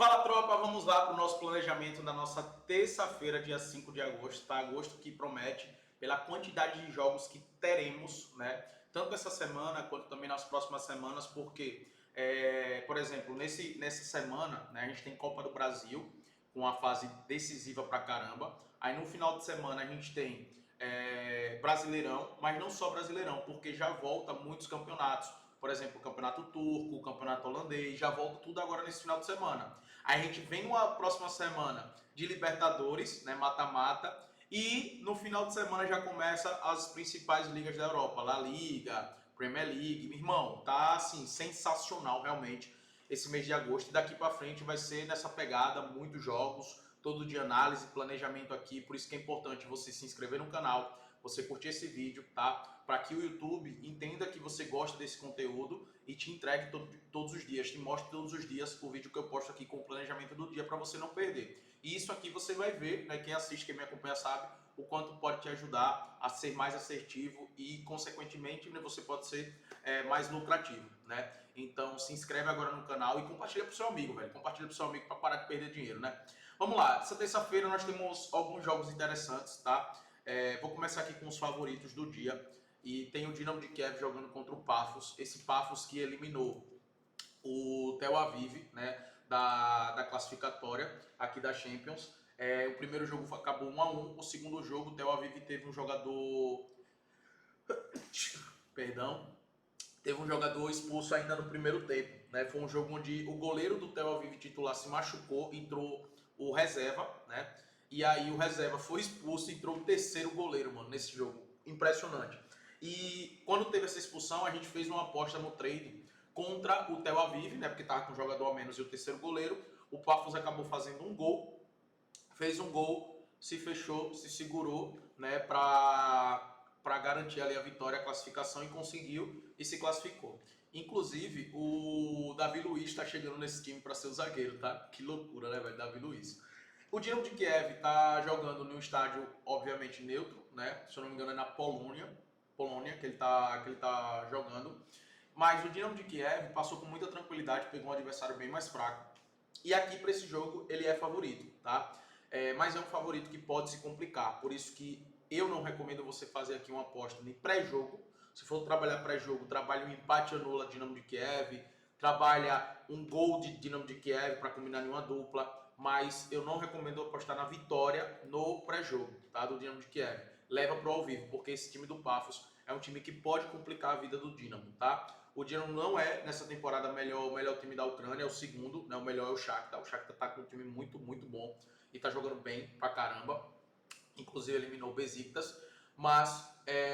Fala, tropa, vamos lá para o nosso planejamento da nossa terça-feira, dia 5 de agosto, tá? Agosto que promete pela quantidade de jogos que teremos, né? Tanto essa semana quanto também nas próximas semanas, porque, por exemplo, nessa semana, né, a gente tem Copa do Brasil, com a fase decisiva pra caramba. Aí no final de semana a gente tem Brasileirão, mas não só Brasileirão, porque já volta muitos campeonatos. Por exemplo, o Campeonato Turco, o Campeonato Holandês, já volta tudo agora nesse final de semana. Aí a gente vem numa próxima semana de Libertadores, né, mata-mata, e no final de semana já começa as principais ligas da Europa, La Liga, Premier League. Meu irmão, tá assim, sensacional realmente esse mês de agosto. E daqui para frente vai ser nessa pegada, muitos jogos, todo dia análise, planejamento aqui. Por isso que é importante você se inscrever no canal, você curtir esse vídeo, tá? Para que o YouTube entenda que você gosta desse conteúdo e te entregue todos os dias, te mostre todos os dias o vídeo que eu posto aqui com o planejamento do dia para você não perder. E isso aqui você vai ver, né? Quem assiste, quem me acompanha sabe o quanto pode te ajudar a ser mais assertivo e, consequentemente, né, você pode ser mais lucrativo, né? Então, se inscreve agora no canal e compartilha pro seu amigo, velho. Compartilha pro seu amigo para parar de perder dinheiro, né? Vamos lá, essa terça-feira nós temos alguns jogos interessantes, tá? Vou começar aqui com os favoritos do dia. E tem o Dinamo de Kiev jogando contra o Pafos. Esse Pafos que eliminou o Tel Aviv, né, da classificatória aqui da Champions. O primeiro jogo acabou 1-1. O segundo jogo, o Tel Aviv teve um jogador... Perdão. Teve um jogador expulso ainda no primeiro tempo, né? Foi um jogo onde o goleiro do Tel Aviv titular se machucou, entrou o reserva, né? E aí o reserva foi expulso e entrou o terceiro goleiro, mano, nesse jogo. Impressionante. E quando teve essa expulsão, a gente fez uma aposta no trade contra o Tel Aviv, né? Porque tava com um jogador a menos e o terceiro goleiro. O Pafos acabou fazendo um gol, fez um gol, se fechou, se segurou, né? Para garantir ali a vitória, a classificação, e conseguiu e se classificou. Inclusive, o Davi Luiz está chegando nesse time para ser o zagueiro, tá? Que loucura, né, velho? Davi Luiz. O Dinamo de Kiev está jogando no estádio, obviamente, neutro, né? Se eu não me engano, é na Polônia que ele tá jogando. Mas o Dinamo de Kiev passou com muita tranquilidade, pegou um adversário bem mais fraco. E aqui para esse jogo ele é favorito, tá? Mas é um favorito que pode se complicar. Por isso que eu não recomendo você fazer aqui uma aposta de pré-jogo. Se for trabalhar pré-jogo, trabalhe um empate anula Dinamo de Kiev, trabalha um gol de Dinamo de Kiev para combinar em uma dupla, mas eu não recomendo apostar na vitória no pré-jogo, tá? Do Dinamo de Kiev. Leva pro ao vivo, porque esse time do Pafos é um time que pode complicar a vida do Dinamo, tá? O Dinamo não é, nessa temporada, o melhor time da Ucrânia, é o segundo, né? O melhor é o Shakhtar. O Shakhtar tá com um time muito, muito bom e tá jogando bem pra caramba. Inclusive eliminou o Besiktas. Mas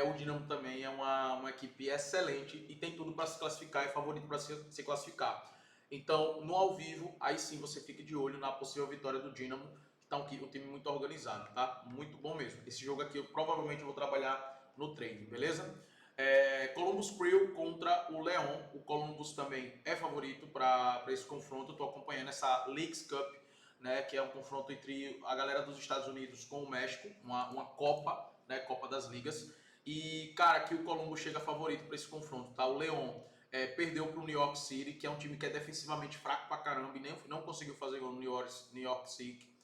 o Dinamo também é uma equipe excelente e tem tudo para se classificar, é favorito para se classificar. Então, no ao vivo, aí sim você fica de olho na possível vitória do Dinamo, que tá um time muito organizado, tá? Muito bom mesmo. Esse jogo aqui eu provavelmente vou trabalhar no trade, beleza? Columbus Crew contra o Leão. O Columbus também é favorito para esse confronto. Estou acompanhando essa Leagues Cup, né, que é um confronto entre a galera dos Estados Unidos com o México, uma Copa, né, Copa das Ligas. E, cara, aqui o Columbus chega favorito para esse confronto, tá? O Leão perdeu para o New York City, que é um time que é defensivamente fraco pra caramba e nem, não conseguiu fazer gol no New York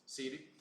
City.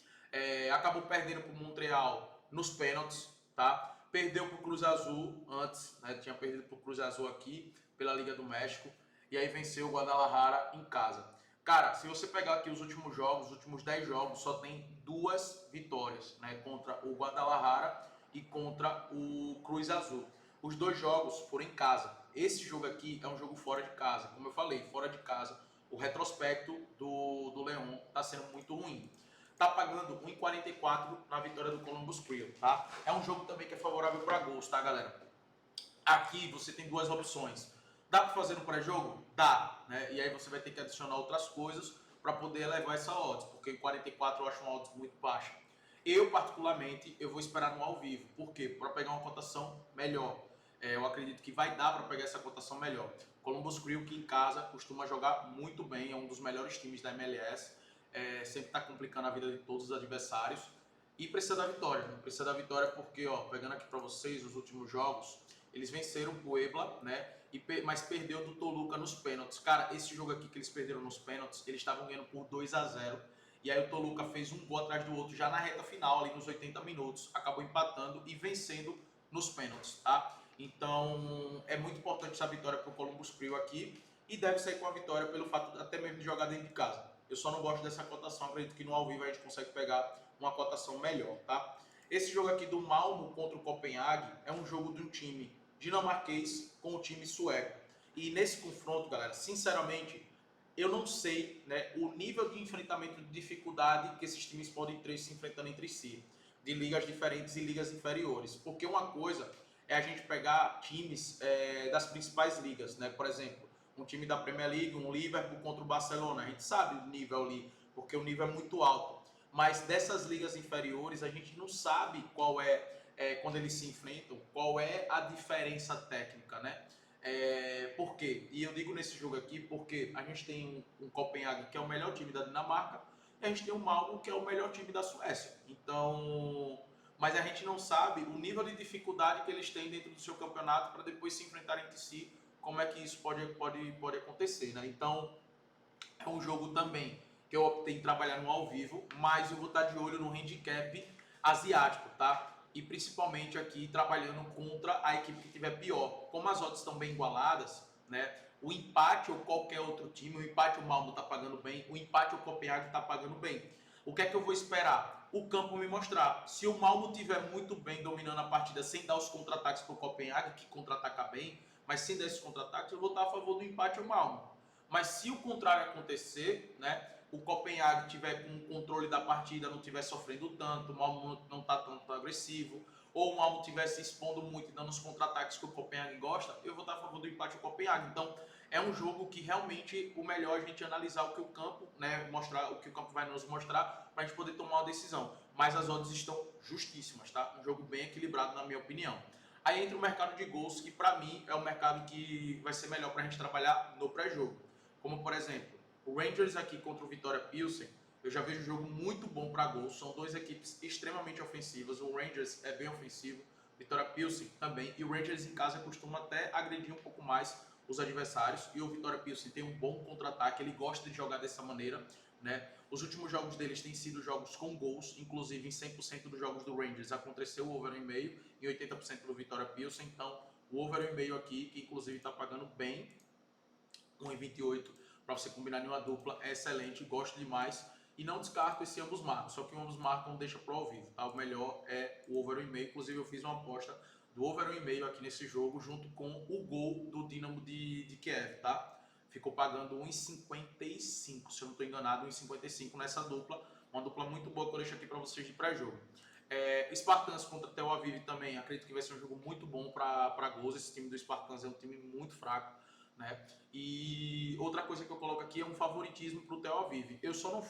Acabou perdendo para o Montreal nos pênaltis, tá? Perdeu para o Cruz Azul antes, né? Tinha perdido para o Cruz Azul aqui pela Liga do México. E aí venceu o Guadalajara em casa. Cara, se você pegar aqui os últimos jogos, os últimos 10 jogos, só tem 2 vitórias, né? Contra o Guadalajara e contra o Cruz Azul. Os 2 jogos foram em casa. Esse jogo aqui é um jogo fora de casa. Como eu falei, fora de casa, o retrospecto do Leão está sendo muito ruim. Tá pagando 1,44 na vitória do Columbus Crew, tá? É um jogo também que é favorável para gols, tá, galera? Aqui você tem 2 opções. Dá para fazer no pré-jogo? Dá, né? E aí você vai ter que adicionar outras coisas para poder elevar essa odds, porque em 44 eu acho uma odds muito baixa. Eu, particularmente, eu vou esperar no ao vivo. Por quê? Para pegar uma cotação melhor. Eu acredito que vai dar para pegar essa cotação melhor. Columbus Crew, que em casa costuma jogar muito bem, é um dos melhores times da MLS, sempre está complicando a vida de todos os adversários e precisa da vitória. Né? Precisa da vitória porque, ó, pegando aqui para vocês os últimos jogos, Eles venceram o Puebla, né? Mas perdeu do Toluca nos pênaltis. Cara, esse jogo aqui que eles perderam nos pênaltis, eles estavam ganhando por 2-0. E aí o Toluca fez um gol atrás do outro já na reta final, ali nos 80 minutos. Acabou empatando e vencendo nos pênaltis, tá? Então é muito importante essa vitória para o Columbus Crew aqui. E deve sair com a vitória pelo fato até mesmo de jogar dentro de casa. Eu só não gosto dessa cotação, acredito que no ao vivo a gente consegue pegar uma cotação melhor, tá? Esse jogo aqui do Malmo contra o Copenhague é um jogo de um time dinamarquês com o time sueco. E nesse confronto, galera, sinceramente, eu não sei, né, o nível de enfrentamento de dificuldade que esses times podem ter se enfrentando entre si, de ligas diferentes e ligas inferiores. Porque uma coisa é a gente pegar times das principais ligas, né? Por exemplo, um time da Premier League, um Liverpool contra o Barcelona. A gente sabe o nível ali, porque o nível é muito alto. Mas dessas ligas inferiores, a gente não sabe qual quando eles se enfrentam, qual é a diferença técnica, né? Por quê? E eu digo nesse jogo aqui porque a gente tem um Copenhague, que é o melhor time da Dinamarca, e a gente tem um Malmö, que é o melhor time da Suécia. Então, mas a gente não sabe o nível de dificuldade que eles têm dentro do seu campeonato para depois se enfrentarem entre si, como é que isso pode acontecer, né? Então, é um jogo também que eu optei em trabalhar no ao vivo, mas eu vou estar de olho no handicap asiático, tá? E principalmente aqui trabalhando contra a equipe que tiver pior. Como as odds estão bem igualadas, né? O empate ou qualquer outro time, o empate o Malmo está pagando bem, o empate o Copenhague está pagando bem. O que é que eu vou esperar? O campo me mostrar. Se o Malmo tiver muito bem dominando a partida sem dar os contra-ataques para o Copenhague, que contra-ataca bem, mas sem dar esses contra-ataques, eu vou estar a favor do empate ao Malmo. Mas se o contrário acontecer, né, o Copenhague tiver com o controle da partida, não estiver sofrendo tanto, o Malmö não está tanto agressivo, ou o Malmö estiver se expondo muito e dando os contra-ataques que o Copenhague gosta, eu vou estar a favor do empate ao Copenhague. Então, é um jogo que realmente o melhor é a gente analisar o que o campo, né, mostrar o que o campo vai nos mostrar para a gente poder tomar uma decisão. Mas as odds estão justíssimas, tá? Um jogo bem equilibrado, na minha opinião. Aí entra o mercado de gols, que para mim é o mercado que vai ser melhor para a gente trabalhar no pré-jogo. Como, por exemplo, o Rangers aqui contra o Vitória Pilsen, eu já vejo um jogo muito bom para gols. São duas equipes extremamente ofensivas. O Rangers é bem ofensivo, Vitória Pilsen também. E o Rangers em casa costuma até agredir um pouco mais os adversários. E o Vitória Pilsen tem um bom contra-ataque, ele gosta de jogar dessa maneira, né? Os últimos jogos deles têm sido jogos com gols, inclusive em 100% dos jogos do Rangers aconteceu o over 1,5 e 80% do Vitória Pilsen. Então, o over 1,5 aqui, que inclusive está pagando bem, 1,28 para você combinar em uma dupla, é excelente, gosto demais. E não descarto esse ambos marcam, só que o ambos marcam deixa pro ao vivo, tá? O melhor é o over 1,5. Inclusive eu fiz uma aposta do over 1,5 aqui nesse jogo, junto com o gol do Dinamo de Kiev, tá? Ficou pagando 1,55, se eu não estou enganado, 1,55 nessa dupla. Uma dupla muito boa que eu deixo aqui para vocês de pré-jogo. Spartans contra Tel Aviv também, acredito que vai ser um jogo muito bom para gols. Esse time do Spartans é um time muito fraco, né? E outra coisa que eu coloco aqui é um favoritismo para o Tel Aviv. Eu só não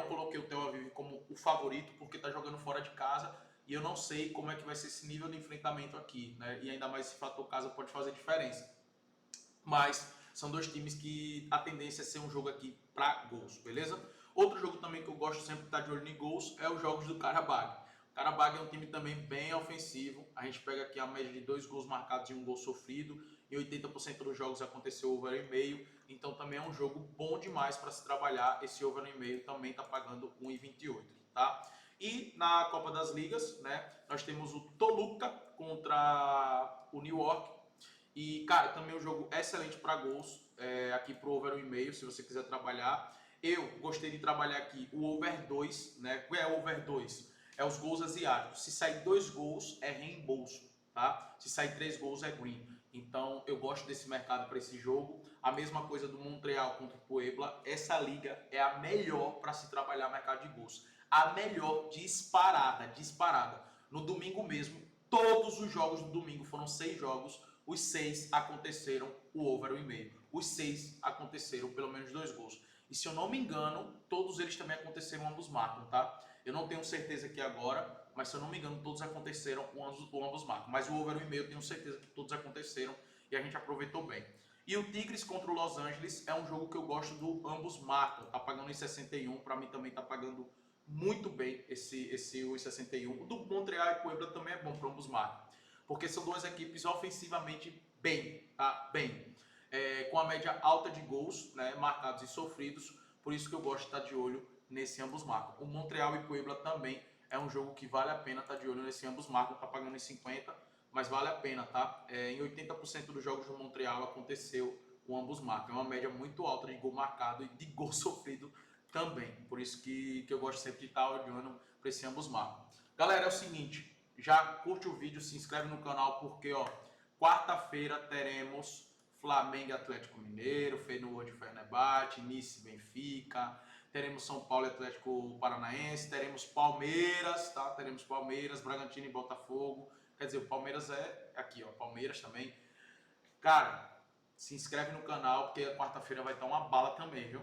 coloquei o Tel Aviv como o favorito porque está jogando fora de casa e eu não sei como é que vai ser esse nível de enfrentamento aqui, né? E ainda mais esse fator casa pode fazer diferença. Mas são dois times que a tendência é ser um jogo aqui para gols, beleza? Outro jogo também que eu gosto sempre de estar de olho em gols é os jogos do Karabag. O Karabag é um time também bem ofensivo. A gente pega aqui a média de 2 gols marcados e 1 gol sofrido. Em 80% dos jogos aconteceu over 1,5. Então também é um jogo bom demais para se trabalhar. Esse over 1,5 também está pagando 1,28, tá? E na Copa das Ligas, né, nós temos o Toluca contra o New York. E, cara, também um jogo excelente para gols, aqui pro over 1,5, se você quiser trabalhar. Eu gostei de trabalhar aqui o over 2, né? O que é o over 2? É os gols asiáticos. Se sair 2 gols, é reembolso, tá? Se sair 3 gols, é green. Então, eu gosto desse mercado para esse jogo. A mesma coisa do Montreal contra o Puebla. Essa liga é a melhor para se trabalhar mercado de gols. A melhor disparada, disparada. No domingo mesmo, todos os jogos do domingo, foram 6 jogos, os 6 aconteceram o over 1,5. Os 6 aconteceram pelo menos 2 gols. E se eu não me engano, todos eles também aconteceram ambos marcam, tá? Eu não tenho certeza aqui agora, mas se eu não me engano, todos aconteceram o ambos marcam. Mas o over 1,5 eu tenho certeza que todos aconteceram e a gente aproveitou bem. E o Tigres contra o Los Angeles é um jogo que eu gosto do ambos marcam. Tá pagando em 61, para mim também tá pagando muito bem esse 1,61. O do Montreal e Puebla também é bom para ambos marcam. porque são duas equipes ofensivamente bem, tá? Bem. Com a média alta de gols, né, marcados e sofridos, por isso que eu gosto de estar de olho nesse ambos marcam. O Montreal e Puebla também é um jogo que vale a pena estar de olho nesse ambos marcam, tá pagando em 50, mas vale a pena, tá? Em 80% dos jogos do Montreal aconteceu o ambos marcam. É uma média muito alta de gol marcado e de gol sofrido também. Por isso que eu gosto sempre de estar olhando para esse ambos marcam. Galera, é o seguinte, já curte o vídeo, se inscreve no canal, porque ó, quarta-feira teremos Flamengo e Atlético Mineiro, Feyenoord e Fenerbahçe, Nice e Benfica, teremos São Paulo e Atlético Paranaense, teremos Palmeiras, tá? Teremos Palmeiras, Bragantino e Botafogo. Quer dizer, o Palmeiras é aqui, ó, Palmeiras também. Cara, se inscreve no canal, porque quarta-feira vai estar uma bala também, viu?